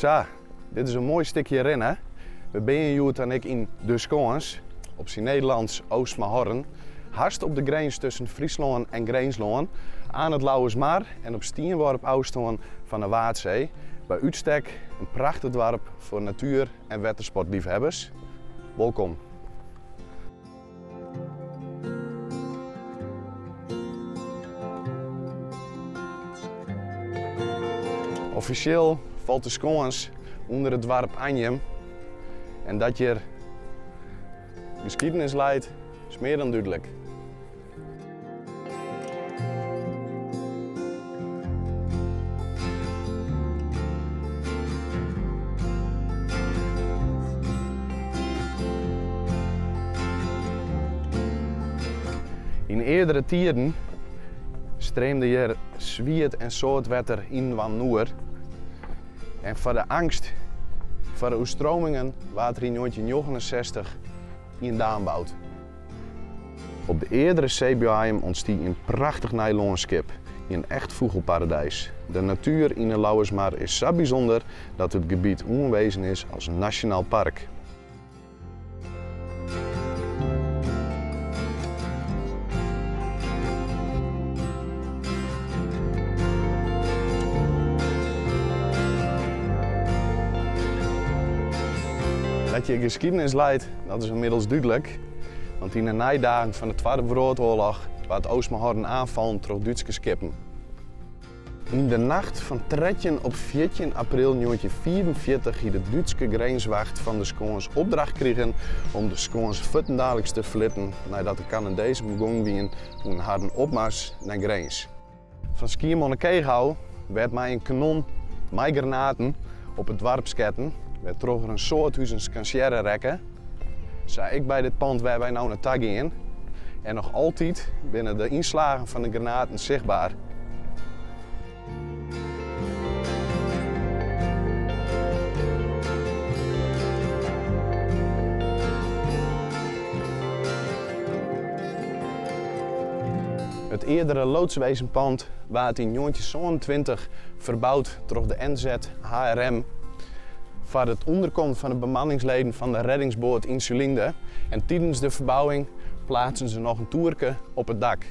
Zo, dit is een mooi stukje rennen. We zijn Joet en ik in De Skoans, op zijn Nederlands Oostmaarhorn. Haast op de grens tussen Friesland en Greensland, aan het Lauwersmaar en op Stienworp afstand van de Waadzee. Bij uitstek een prachtig dorp voor natuur- en watersportliefhebbers. Welkom. Officieel valt De Skoans onder het dorp Anjem. En dat je geschiedenis leidt, is meer dan duidelijk. In eerdere tijden streemde hier zwiert en zout water in van Noer. En voor de angst voor de overstromingen werd er in 1969 in Daan gebouwd. Op de eerdere zeebuim ontstiet een prachtig Nederlandschip in een echt vogelparadijs. De natuur in de Lauwersmaar is zo bijzonder dat het gebied aangewezen is als een nationaal park. Dat je geschiedenis leidt, dat is inmiddels duidelijk. Want in de nadagen van de Tweede Wereldoorlog werd Oostmaarhorn aanvallen door Duitse schepen. In de nacht van 13 op 14 april 1944 heeft de Duitse grenswacht van De Skoans opdracht gekregen om De Skoans voetendagelijks te verlaten nadat de Canadezen begonnen waren een harde opmars naar de grens. Van Schiermonnikoog werd mij een kanon met granaten op het dorp sketten. We trokken een soort huis een rekken. Zei ik bij dit pand waar wij nou naartoe gaan. En nog altijd binnen de inslagen van de granaten zichtbaar. Het eerdere loodswezenpand werd in 1927 verbouwd door de NZ HRM. Voor het onderkomen van de bemanningsleden van de reddingsboot Insulinde. En tijdens de verbouwing plaatsen ze nog een toerke op het dak.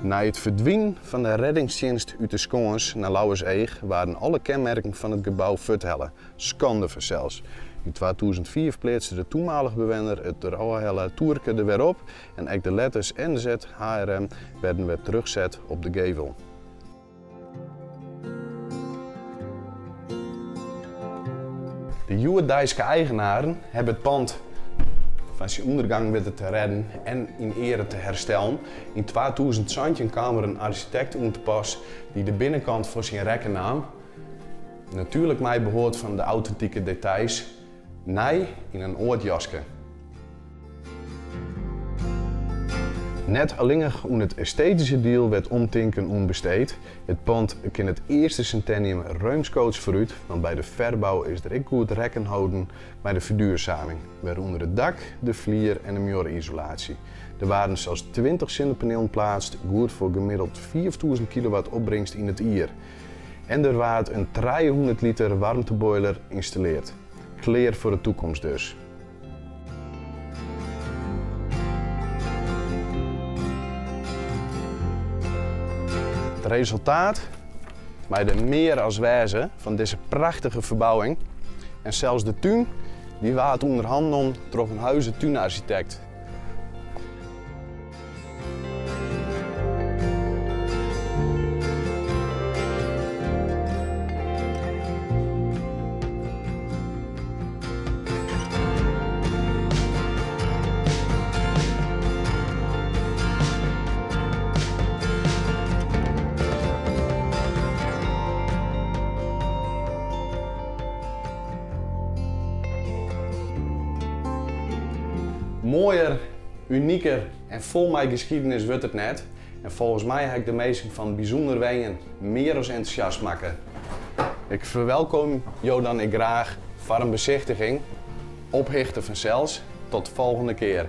Na het verdwijnen van de reddingsdienst uit De Skoans naar Lauwerseeg waren alle kenmerken van het gebouw vertellen. Schande zelfs. In 2004 verplaatste de toenmalige bewoner het rauwe toerke er weer op en ook de letters NZ HRM werden weer teruggezet op de gevel. De Joerdijkse eigenaren hebben het pand van zijn ondergang weten te redden en in ere te herstellen. In 2017 kwam er een architect om te pas die de binnenkant voor zijn rekken nam. Natuurlijk mij behoort van de authentieke details, nee in een oordjaske. Net alleen om het esthetische deel werd omtinken onbesteed. Het pand kan het eerste centennium ruimschoots vooruit, want bij de verbouw is er ook goed rekken houden bij de verduurzaming. Waaronder het dak, de vlier en de muurisolatie. Er waren zelfs 20 zonnepanelen geplaatst, goed voor gemiddeld 4000 kilowatt opbrengst in het jaar. En er werd een 300 liter warmteboiler geïnstalleerd. Kleer voor de toekomst dus. Het resultaat, bij de meer als wijze van deze prachtige verbouwing. En zelfs de tuin, die werd onderhanden door een huizen tuinarchitect. Mooier, unieker en vol met geschiedenis wordt het net. En volgens mij heb ik de meesten van bijzonder wegen meer als enthousiast maken. Ik verwelkom jou dan graag voor een bezichtiging. Oprichten van zelfs. Tot de volgende keer.